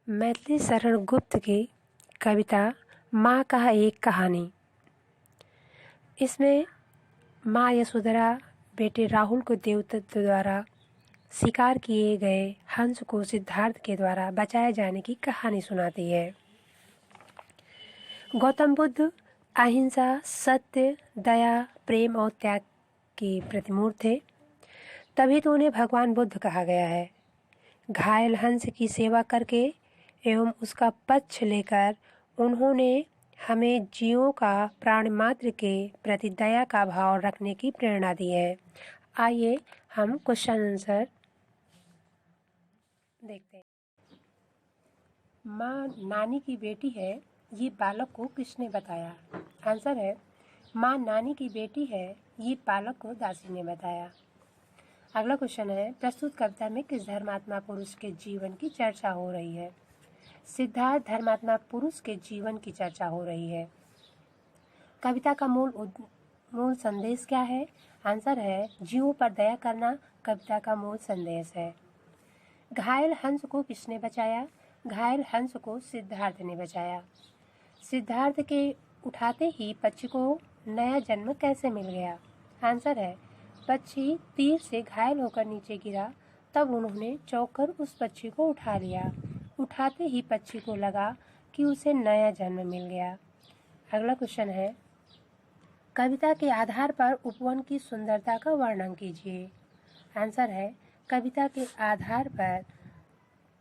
मैथिली शरण गुप्त की कविता माँ का एक कहानी। इसमें माँ यशोधरा बेटे राहुल को देवदत्त द्वारा शिकार किए गए हंस को सिद्धार्थ के द्वारा बचाए जाने की कहानी सुनाती है। गौतम बुद्ध अहिंसा, सत्य, दया, प्रेम और त्याग की प्रतिमूर्ति थे, तभी तो उन्हें भगवान बुद्ध कहा गया है। घायल हंस की सेवा करके एवं उसका पक्ष लेकर उन्होंने हमें जीवों का प्राण मात्र के प्रति दया का भाव रखने की प्रेरणा दी है। आइए हम क्वेश्चन आंसर देखते हैं। माँ नानी की बेटी है, ये बालक को किसने बताया? आंसर है माँ नानी की बेटी है, ये बालक को दासी ने बताया। अगला क्वेश्चन है, प्रस्तुत कविता में किस धर्मात्मा पुरुष के जीवन की चर्चा हो रही है? सिद्धार्थ धर्मात्मा पुरुष के जीवन की चर्चा हो रही है। कविता का मूल संदेश क्या है? आंसर है जीवों पर दया करना कविता का मूल संदेश है। घायल हंस को किसने बचाया? घायल हंस को सिद्धार्थ ने बचाया। सिद्धार्थ के उठाते ही पक्षी को नया जन्म कैसे मिल गया? आंसर है पक्षी तीर से घायल होकर नीचे गिरा, तब उन्होंने चौंक कर उस पक्षी को उठा लिया। उठाते ही पक्षी को लगा कि उसे नया जन्म मिल गया। अगला क्वेश्चन है, कविता के आधार पर उपवन की सुंदरता का वर्णन कीजिए। आंसर है कविता के आधार पर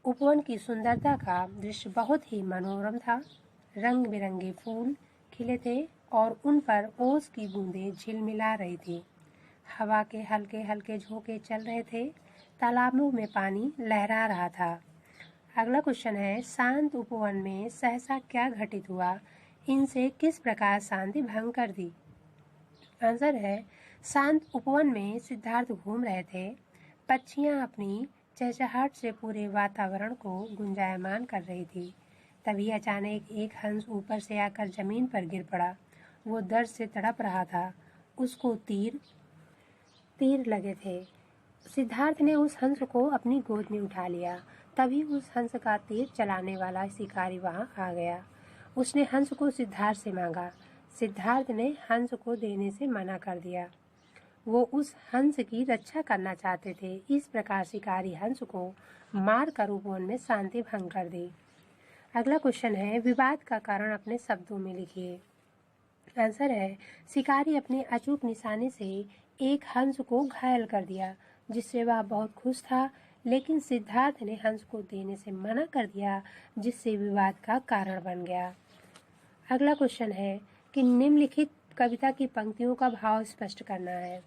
उपवन की सुंदरता का दृश्य बहुत ही मनोरम था। रंग बिरंगे फूल खिले थे और उन पर ओस की बूंदें झिलमिला रही थी। हवा के हल्के हल्के झोंके चल रहे थे। तालाबों में पानी लहरा रहा था। अगला क्वेश्चन है, शांत उपवन में सहसा क्या घटित हुआ? इनसे किस प्रकार शांति भंग कर दी? आंसर है शांत उपवन में सिद्धार्थ घूम रहे थे। पक्षियां अपनी चहचहाहट से पूरे वातावरण को गुंजायमान कर रही थी। तभी अचानक एक हंस ऊपर से आकर जमीन पर गिर पड़ा। वो दर्द से तड़प रहा था। उसको तीर लगे थे। सिद्धार्थ ने उस हंस को अपनी गोद में उठा लिया। तभी उस हंस का तीर चलाने वाला शिकारी वहां आ गया। उसने हंस को सिद्धार्थ से मांगा। सिद्धार्थ ने हंस को देने से मना कर दिया। वो उस हंस की रक्षा करना चाहते थे। इस प्रकार शिकारी हंस को मार कर उपवन में शांति भंग कर दी। अगला क्वेश्चन है, विवाद का कारण अपने शब्दों में लिखिए। आंसर है शिकारी अपने अचूक निशाने से एक हंस को घायल कर दिया, जिससे वह बहुत खुश था, लेकिन सिद्धार्थ ने हंस को देने से मना कर दिया, जिससे विवाद का कारण बन गया। अगला क्वेश्चन है कि निम्नलिखित कविता की पंक्तियों का भाव स्पष्ट करना है।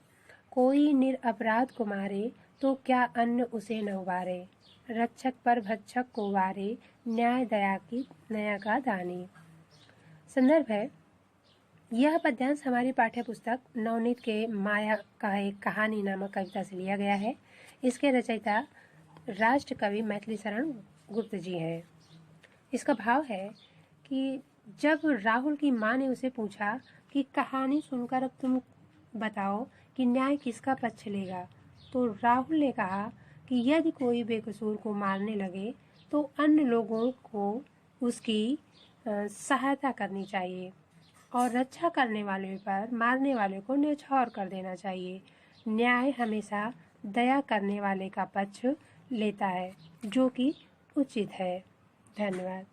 कोई निरपराध को मारे तो क्या अन्य उसे न उबारे, रक्षक पर भक्षक को वारे, न्याय दया का दानी। संदर्भ है, यह पद्यांश हमारी पाठ्य पुस्तक नवनीत के माया का एक कहानी नामक कविता से लिया गया है। इसके रचयिता राष्ट्र कवि मैथिली शरण गुप्त जी हैं। इसका भाव है कि जब राहुल की माँ ने उसे पूछा कि कहानी सुनकर अब तुम बताओ कि न्याय किसका पक्ष लेगा, तो राहुल ने कहा कि यदि कोई बेकसूर को मारने लगे तो अन्य लोगों को उसकी सहायता करनी चाहिए और रक्षा करने वाले पर मारने वाले को न्यौछावर कर देना चाहिए। न्याय हमेशा दया करने वाले का पक्ष लेता है, जो कि उचित है। धन्यवाद।